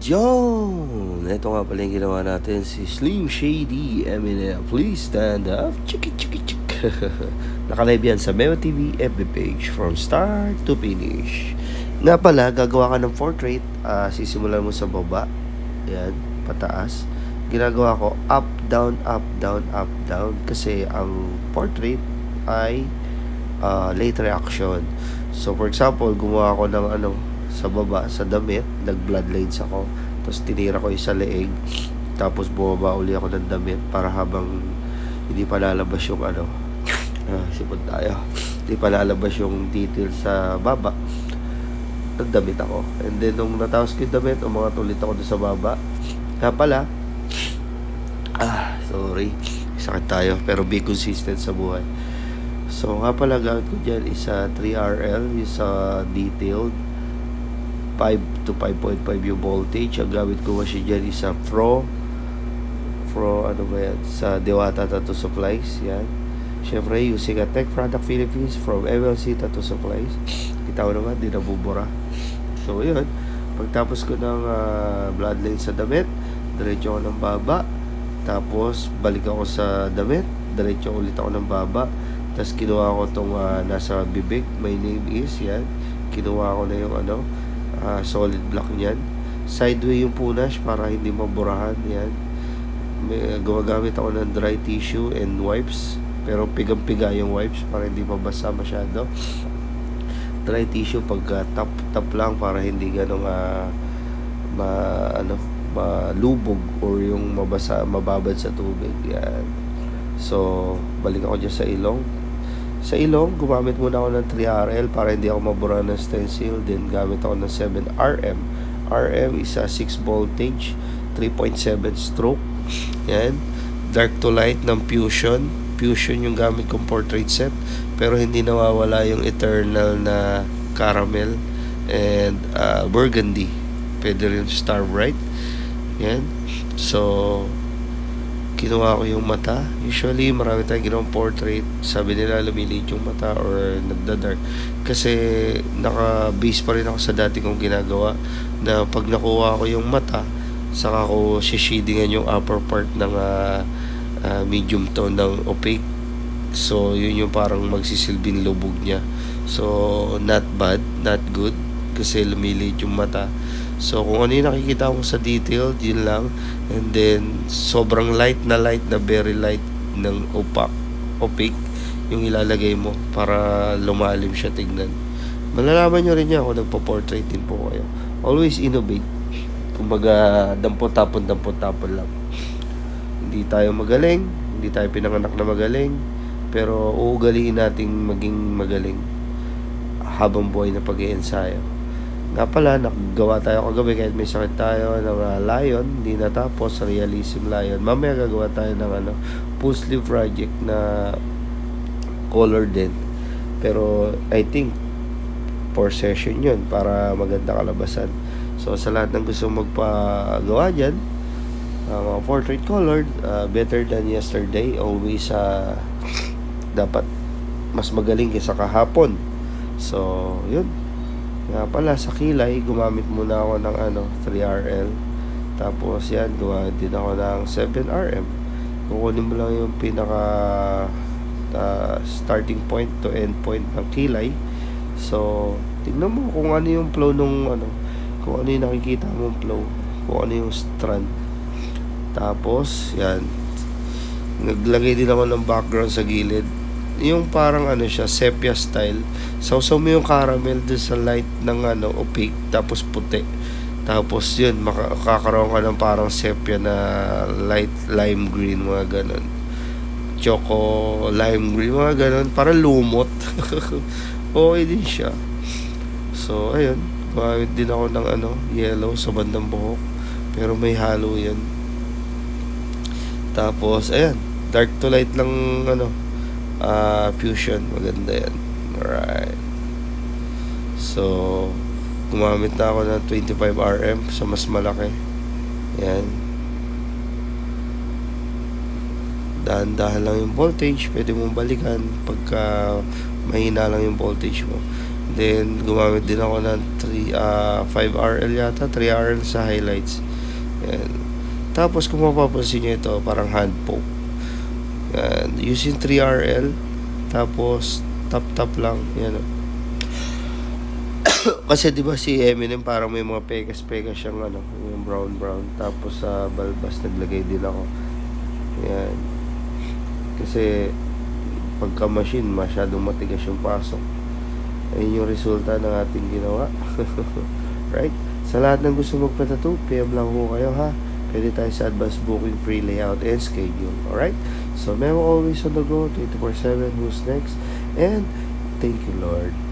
John! Ito nga pala yung ginawa natin, si Slim Shady Eminem. Please stand up. Chiki chiki chik. Nakalive yan sa Meo TV FB page from start to finish. Nga pala, gagawa ka ng portrait. Sisimulan mo sa baba. Yan, pataas. Ginagawa ko up, down, up, down, up, down. Kasi ang portrait ay late reaction. So for example, gumawa ako ng sa baba, sa damit, nag-bloodlines ako. Tapos tinira ko yung sa leeg. Tapos bumaba uli ako ng damit para habang hindi pa lalabas yung sipod tayo. Hindi pa lalabas yung detail sa baba. Nagdamit ako. And then, nung natapos ko yung damit, umangat ulit ako doon sa baba. Kaya pala, sorry. Sakit tayo. Pero be consistent sa buhay. So, nga pala, gamit ko dyan is 3RL, is detailed. 5 to 5.5 yung voltage. Ang gamit ko kasi dyan is Pro sa Dewata Tattoo Supplies. Yan. Syempre, using a Tech Product Philippines from MLC Tattoo Supplies. Kita ko naman, di nabubura. So, yun. Pagtapos ko ng bloodline sa damit, diretso ako ng baba. Tapos, balik ako sa damit, diretso ulit ako ng baba. Tapos, kinuha ko itong nasa bibig. My name is, yan. Kinuha ko na yung solid block niyan. Sideway yung punash para hindi maburahan. Yan. Gumagamit ako ng dry tissue and wipes. Pero pigang-piga yung wipes para hindi mabasa masyado. Dry tissue pag tap lang para hindi ganong malubog or yung mababad sa tubig. Yan. So, balik ako dyan sa ilong. Sa ilong, gumamit muna ako ng 3RL para hindi ako mabura ng stencil. Then, gamit ako ng 7RM. RM is a 6 voltage, 3.7 stroke. Yan. Dark to light ng Fusion. Fusion yung gamit kong portrait set. Pero hindi nawawala yung eternal na caramel and burgundy. Pwede rin star bright. Yan. So, kinuha ko yung mata. Usually, marami tayong ginawang portrait. Sabi nila, lumiliit yung mata or nagda-dark. Kasi, naka-base pa rin ako sa dati kong ginagawa na pag nakuha ko yung mata, saka ko shadingan yung upper part ng medium tone ng opaque. So, yun yung parang magsisilbing lubog niya. So, not bad, not good. Kasi lumiliit yung mata. So, kung ano yung nakikita mo sa detail, yun lang. And then, sobrang light na very light ng opaque, yung ilalagay mo para lumalim siya tignan. Malalaman nyo rin yan kung nagpo-portrait din po kayo. Always innovate. Kumbaga, dampot-tapon lang. Hindi tayo magaling, hindi tayo pinanganak na magaling, pero uugaliin nating maging magaling habang buhay na pag-iensayo. Nga pala, nakagawa tayo kagabi kahit may sakit tayo ng lion, hindi natapos, realism lion. Mamaya gagawa tayo ng full sleeve project na color din. Pero I think 4 session yun para maganda kalabasan. So sa lahat ng gusto magpagawa dyan, mga portrait colored, better than yesterday. Always dapat mas magaling kaysa kahapon. So yun. Nga pala, sa kilay, gumamit muna ako ng 3RL. Tapos yan, gumamit din ako ng 7RM. Kukunin mo lang yung pinaka starting point to end point ng kilay. So, tignan mo kung ano yung flow nung kung ano yung nakikita mong flow, kung ano yung strand. Tapos, yan. Naglagay din ako ng background sa gilid. Yung parang siya, sepia style. Sausaw mo yung caramel dun sa light ng opaque, tapos puti. Tapos yun, makakaroon ka ng parang sepia na light lime green, mga ganon. Choco lime green, mga ganon. Parang lumot. Okay din siya. So, ayun. Gumamit din ako ng yellow sa bandang buhok. Pero may halo yan. Tapos, ayan. Dark to light lang Fusion, maganda yan. Alright. So, gumamit na ako ng 25RM sa mas malaki. Yan. Dahan-dahan lang yung voltage. Pwede mong balikan pagka mahina lang yung voltage mo. Then, gumamit din ako ng 5RL yata, 3RL sa highlights. Yan. Tapos, kung mapapansin nyo ito, parang hand poke. Yan. Using 3RL, tapos, tap-tap lang. Yan. Kasi, di ba si Eminem, parang may mga pekas-pekas siyang, yung brown-brown. Tapos, sa balbas, naglagay din ako. Yan. Kasi, pagka machine, masyadong matigas yung pasok. Ayun yung resulta ng ating ginawa. Right? Sa lahat ng gusto magpatattoo, PM lang ko kayo ha. Pwede tayo sa advance booking, free layout, and schedule. Alright? So, Memo always on the go, 24/7, who's next? And, thank you Lord.